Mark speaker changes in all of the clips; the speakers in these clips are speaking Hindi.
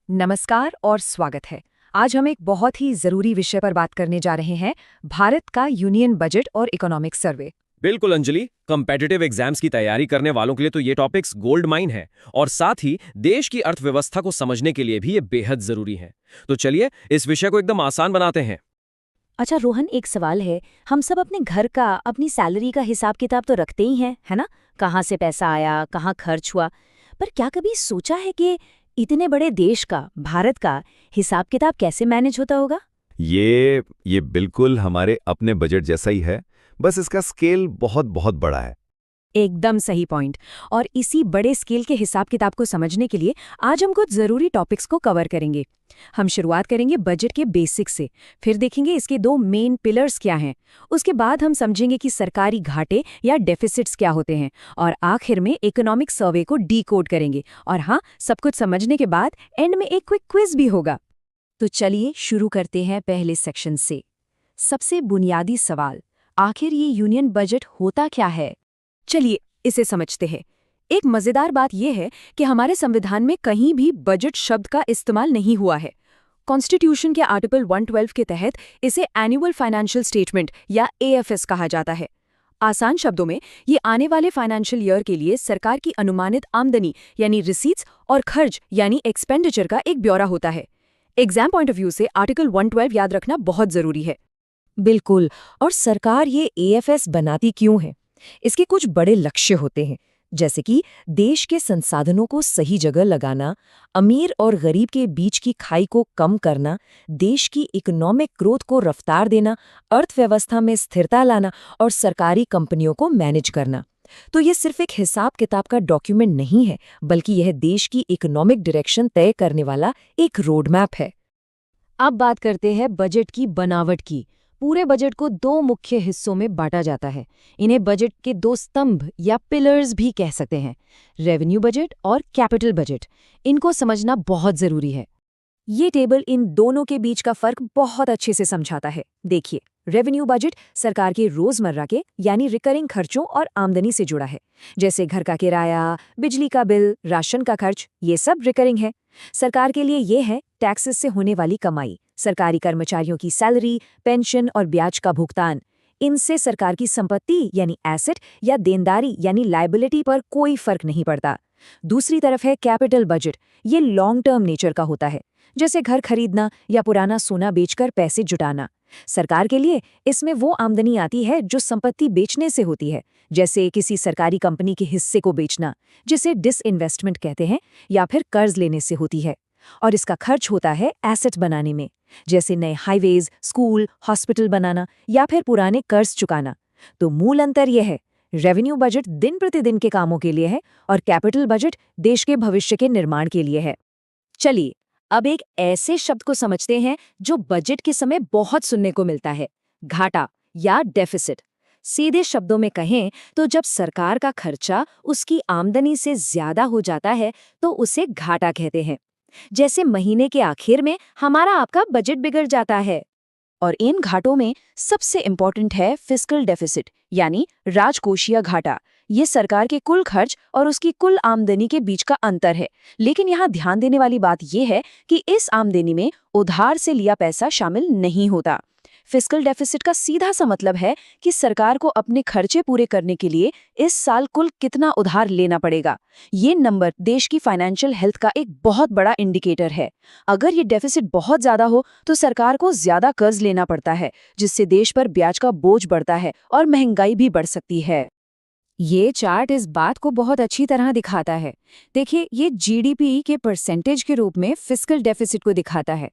Speaker 1: नमस्कार और स्वागत है। आज हम एक बहुत ही जरूरी विषय पर बात करने जा रहे हैं, भारत का यूनियन बजट और इकोनॉमिक सर्वे।
Speaker 2: बिल्कुल अंजलि, कम्पिटिटिव एग्जाम्स की तैयारी करने वालों के लिए तो ये टॉपिक्स गोल्ड माइन है और साथ ही देश की अर्थव्यवस्था को समझने के लिए भी ये बेहद जरूरी है। तो चलिए इस विषय को एकदम आसान बनाते हैं।
Speaker 3: अच्छा रोहन, एक सवाल है। हम सब अपने घर का, अपनी सैलरी का हिसाब किताब तो रखते ही हैं, है ना? कहाँ से पैसा आया, कहाँ खर्च हुआ। पर क्या कभी सोचा है कि इतने बड़े देश का, भारत का हिसाब किताब कैसे मैनेज होता होगा?
Speaker 4: ये बिल्कुल हमारे अपने बजट जैसा ही है, बस इसका स्केल बहुत बहुत बड़ा है।
Speaker 1: एकदम सही पॉइंट। और इसी बड़े स्केल के हिसाब किताब को समझने के लिए आज हम कुछ जरूरी टॉपिक्स को कवर करेंगे। हम शुरुआत करेंगे बजट के बेसिक से, फिर देखेंगे इसके दो मेन पिलर्स क्या हैं। उसके बाद हम समझेंगे कि सरकारी घाटे या डेफिसिट्स क्या होते हैं, और आखिर में इकोनॉमिक सर्वे को डीकोड करेंगे। और हाँ, सब कुछ समझने के बाद एंड में एक क्विक क्विज भी होगा। तो चलिए शुरू करते हैं पहले सेक्शन से। सबसे बुनियादी सवाल, आखिर ये यूनियन बजट होता क्या है? चलिए इसे समझते हैं। एक मजेदार बात यह है कि हमारे संविधान में कहीं भी बजट शब्द का इस्तेमाल नहीं हुआ है। कॉन्स्टिट्यूशन के आर्टिकल 112 के तहत इसे एनुअल फाइनेंशियल स्टेटमेंट या एएफएस कहा जाता है। आसान शब्दों में ये आने वाले फाइनेंशियल ईयर के लिए सरकार की अनुमानित आमदनी यानी रिसीट्स और खर्च यानी एक्सपेंडिचर का एक ब्यौरा होता है। एग्जाम पॉइंट ऑफ व्यू से आर्टिकल 112 याद रखना बहुत जरूरी है।
Speaker 3: बिल्कुल। और सरकार ये एएफएस बनाती क्यों है? इसके कुछ बड़े लक्ष्य होते हैं, जैसे कि देश के संसाधनों को सही जगह लगाना, अमीर और गरीब के बीच की खाई को कम करना, देश की इकोनॉमिक ग्रोथ को रफ्तार देना, अर्थव्यवस्था में स्थिरता लाना और सरकारी कंपनियों को मैनेज करना। तो ये सिर्फ एक हिसाब किताब का डॉक्यूमेंट नहीं है, बल्कि यह देश की इकोनॉमिक डायरेक्शन तय करने वाला एक रोड मैप है।
Speaker 1: अब बात करते हैं बजट की बनावट की। पूरे बजट को दो मुख्य हिस्सों में बांटा जाता है। इन्हें बजट के दो स्तंभ या पिलर्स भी कह सकते हैं, रेवेन्यू बजट और कैपिटल बजट। इनको समझना बहुत जरूरी है। ये टेबल इन दोनों के बीच का फर्क बहुत अच्छे से समझाता है। देखिए, रेवेन्यू बजट सरकार के रोजमर्रा के यानी रिकरिंग खर्चों और आमदनी से जुड़ा है, जैसे घर का किराया, बिजली का बिल, राशन का खर्च, ये सब रिकरिंग है। सरकार के लिए ये है टैक्सेस से होने वाली कमाई, सरकारी कर्मचारियों की सैलरी, पेंशन और ब्याज का भुगतान। इनसे सरकार की संपत्ति यानी एसेट या देनदारी यानी लायबिलिटी पर कोई फर्क नहीं पड़ता। दूसरी तरफ है कैपिटल बजट। ये लॉन्ग टर्म नेचर का होता है, जैसे घर खरीदना या पुराना सोना बेचकर पैसे जुटाना। सरकार के लिए इसमें वो आमदनी आती है जो संपत्ति बेचने से होती है, जैसे किसी सरकारी कंपनी के हिस्से को बेचना, जिसे डिसइन्वेस्टमेंट कहते हैं, या फिर कर्ज लेने से होती है। और इसका खर्च होता है एसेट बनाने में, जैसे नए हाईवेज, स्कूल, हॉस्पिटल बनाना या फिर पुराने कर्ज चुकाना। तो मूल अंतर यह है, रेवेन्यू बजट दिन प्रतिदिन के कामों के लिए है और कैपिटल बजट देश के भविष्य के निर्माण के लिए है। चलिए अब एक ऐसे शब्द को समझते हैं जो बजट के समय बहुत सुनने को मिलता है, घाटा या डेफिसिट। सीधे शब्दों में कहें तो जब सरकार का खर्चा उसकी आमदनी से ज्यादा हो जाता है तो उसे घाटा कहते हैं। जैसे महीने के आखिर में हमारा आपका बजट बिगड़ जाता है। और इन घाटों में सबसे इम्पोर्टेंट है फिस्कल डेफिसिट यानी राजकोषीय घाटा। ये सरकार के कुल खर्च और उसकी कुल आमदनी के बीच का अंतर है। लेकिन यहाँ ध्यान देने वाली बात यह है कि इस आमदनी में उधार से लिया पैसा शामिल नहीं होता। फिस्कल डेफिसिट का सीधा सा मतलब है कि सरकार को अपने खर्चे पूरे करने के लिए इस साल कुल कितना उधार लेना पड़ेगा। ये नंबर देश की फाइनेंशियल हेल्थ का एक बहुत बड़ा इंडिकेटर है। अगर ये डेफिसिट बहुत ज्यादा हो तो सरकार को ज्यादा कर्ज लेना पड़ता है, जिससे देश पर ब्याज का बोझ बढ़ता है और महंगाई भी बढ़ सकती है। ये चार्ट इस बात को बहुत अच्छी तरह दिखाता है। देखिए, ये जीडीपी के परसेंटेज के रूप में फिस्कल डेफिसिट को दिखाता है।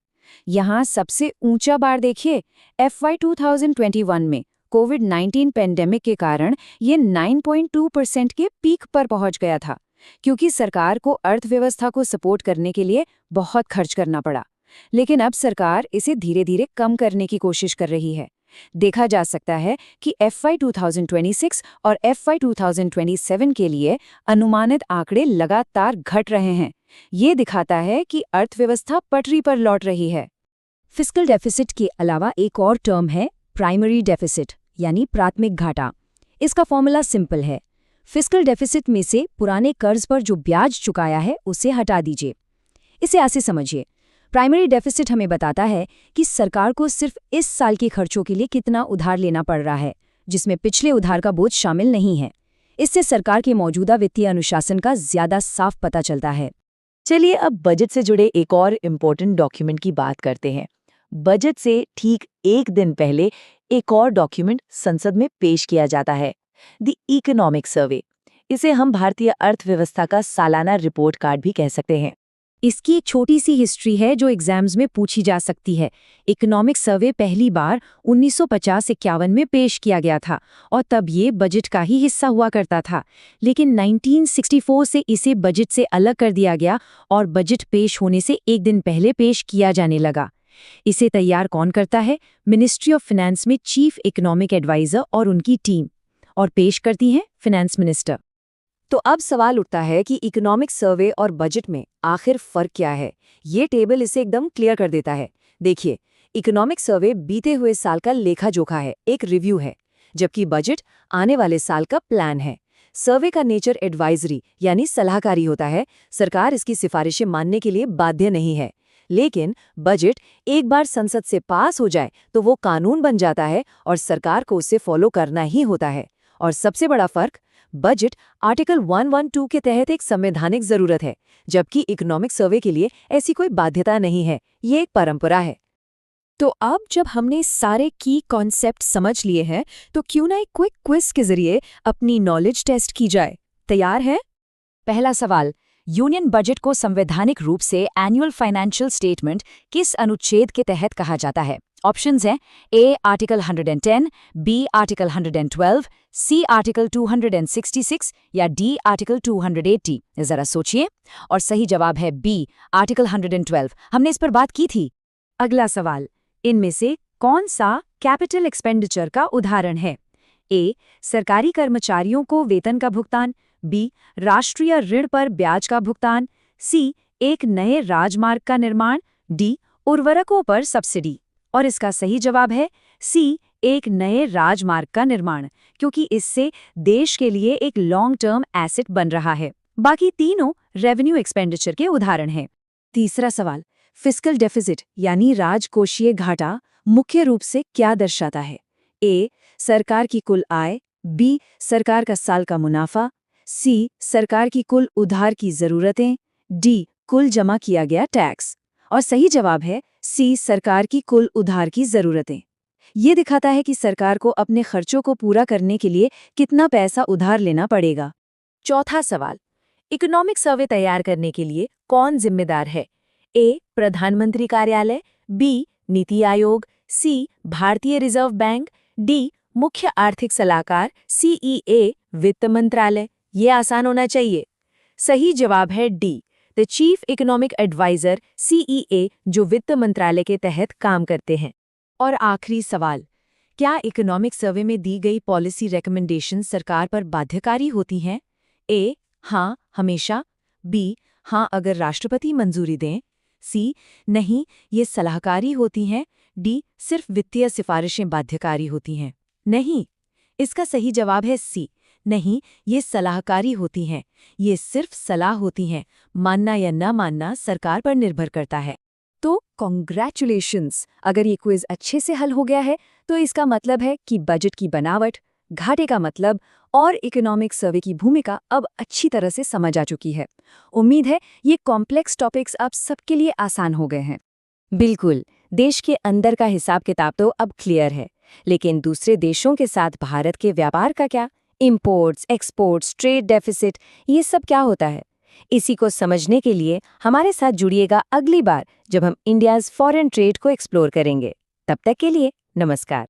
Speaker 1: यहाँ सबसे ऊंचा बार देखिए, FY 2021 में कोविड-19 पेंडेमिक के कारण ये 9.2% के पीक पर पहुंच गया था, क्योंकि सरकार को अर्थव्यवस्था को सपोर्ट करने के लिए बहुत खर्च करना पड़ा। लेकिन अब सरकार इसे धीरे धीरे कम करने की कोशिश कर रही है। देखा जा सकता है कि FY 2026 और FY 2027 के लिए अनुमानित आंकड़े लगातार घट रहे हैं। ये दिखाता है कि अर्थव्यवस्था पटरी पर लौट रही है। फिस्कल डेफिसिट के अलावा एक और टर्म है प्राइमरी डेफिसिट यानी प्राथमिक घाटा। इसका फॉर्मूला सिंपल है, फिस्कल डेफिसिट में से पुराने कर्ज पर जो ब्याज चुकाया है उसे हटा दीजिए। इसे ऐसे समझिए, प्राइमरी डेफिसिट हमें बताता है कि सरकार को सिर्फ इस साल के खर्चों के लिए कितना उधार लेना पड़ रहा है, जिसमें पिछले उधार का बोझ शामिल नहीं है। इससे सरकार के मौजूदा वित्तीय अनुशासन का ज्यादा साफ पता चलता है।
Speaker 3: चलिए अब बजट से जुड़े एक और इम्पोर्टेंट डॉक्यूमेंट की बात करते हैं। बजट से ठीक एक दिन पहले एक और डॉक्यूमेंट संसद में पेश किया जाता है, द इकोनॉमिक सर्वे। इसे हम भारतीय अर्थव्यवस्था का सालाना रिपोर्ट कार्ड भी कह सकते हैं।
Speaker 1: इसकी एक छोटी सी हिस्ट्री है जो एग्जाम्स में पूछी जा सकती है। इकोनॉमिक सर्वे पहली बार 1950-51 में पेश किया गया था और तब ये बजट का ही हिस्सा हुआ करता था, लेकिन 1964 से इसे बजट से अलग कर दिया गया और बजट पेश होने से एक दिन पहले पेश किया जाने लगा। इसे तैयार कौन करता है? मिनिस्ट्री ऑफ फाइनेंस में चीफ इकोनॉमिक एडवाइजर और उनकी टीम, और पेश करती हैं फाइनेंस मिनिस्टर।
Speaker 3: तो अब सवाल उठता है कि इकोनॉमिक सर्वे और बजट में आखिर फर्क क्या है? ये टेबल इसे एकदम क्लियर कर देता है। देखिए, इकोनॉमिक सर्वे बीते हुए साल का लेखा जोखा है, एक रिव्यू है, जबकि बजट आने वाले साल का प्लान है। सर्वे का नेचर एडवाइजरी यानी सलाहकारी होता है, सरकार इसकी सिफारिशें मानने के लिए बाध्य नहीं है। लेकिन बजट एक बार संसद से पास हो जाए तो वो कानून बन जाता है और सरकार को उसे फॉलो करना ही होता है। और सबसे बड़ा फर्क, बजट आर्टिकल 112 के तहत एक संवैधानिक जरूरत है, जबकि इकोनॉमिक सर्वे के लिए ऐसी कोई बाध्यता नहीं है, ये एक परंपरा है।
Speaker 1: तो अब जब हमने सारे की कॉन्सेप्ट समझ लिए हैं, तो क्यों ना एक क्विक क्विज के जरिए अपनी नॉलेज टेस्ट की जाए। तैयार है? पहला सवाल, यूनियन बजट को संवैधानिक रूप से एनुअल फाइनेंशियल स्टेटमेंट किस अनुच्छेद के तहत कहा जाता है? ऑप्शंस हैं A article 110, B article 112, C article 266 या डी आर्टिकल 280। जरा सोचिए, और सही जवाब है बी आर्टिकल 112। हमने इस पर बात की थी। अगला सवाल, इनमें से कौन सा कैपिटल एक्सपेंडिचर का उदाहरण है? ए सरकारी कर्मचारियों को वेतन का भुगतान, बी राष्ट्रीय ऋण पर ब्याज का भुगतान, सी एक नए राजमार्ग का निर्माण, डी उर्वरकों पर सब्सिडी। और इसका सही जवाब है सी एक नए राजमार्ग का निर्माण, क्योंकि इससे देश के लिए एक लॉन्ग टर्म एसेट बन रहा है। बाकी तीनों रेवेन्यू एक्सपेंडिचर के उदाहरण हैं। तीसरा सवाल, फिस्कल डेफिसिट यानी राजकोषीय घाटा मुख्य रूप से क्या दर्शाता है? ए सरकार की कुल आय, बी सरकार का साल का मुनाफा, सी सरकार की कुल उधार की जरूरतें, डी कुल जमा किया गया टैक्स। और सही जवाब है सी सरकार की कुल उधार की जरूरतें। ये दिखाता है कि सरकार को अपने खर्चों को पूरा करने के लिए कितना पैसा उधार लेना पड़ेगा। चौथा सवाल, इकोनॉमिक सर्वे तैयार करने के लिए कौन जिम्मेदार है? ए प्रधानमंत्री कार्यालय, बी नीति आयोग, सी भारतीय रिजर्व बैंक, डी मुख्य आर्थिक सलाहकार CEA वित्त मंत्रालय। ये आसान होना चाहिए। सही जवाब है D the chief economic adviser CEA, जो वित्त मंत्रालय के तहत काम करते हैं। और आखिरी सवाल, क्या इकोनॉमिक सर्वे में दी गई पॉलिसी रिकमेंडेशन सरकार पर बाध्यकारी होती हैं? ए हाँ हमेशा, बी हाँ अगर राष्ट्रपति मंजूरी दें, सी नहीं ये सलाहकारी होती हैं, डी सिर्फ वित्तीय सिफारिशें बाध्यकारी होती हैं। नहीं, इसका सही जवाब है सी नहीं ये सलाहकारी होती हैं, ये सिर्फ सलाह होती हैं, मानना या न मानना सरकार पर निर्भर करता है। तो कॉन्ग्रेचुलेशंस, अगर ये क्विज अच्छे से हल हो गया है तो इसका मतलब है कि बजट की बनावट, घाटे का मतलब और इकोनॉमिक सर्वे की भूमिका अब अच्छी तरह से समझ आ चुकी है। उम्मीद है ये कॉम्प्लेक्स टॉपिक्स अब सबके लिए आसान हो गए हैं। बिल्कुल, देश के अंदर का हिसाब किताब तो अब क्लियर है, लेकिन दूसरे देशों के साथ भारत के व्यापार का क्या? इंपोर्ट्स, एक्सपोर्ट्स, ट्रेड डेफिसिट, ये सब क्या होता है? इसी को समझने के लिए हमारे साथ जुड़िएगा अगली बार जब हम इंडियाज़ फॉरेन ट्रेड को एक्सप्लोर करेंगे। तब तक के लिए नमस्कार।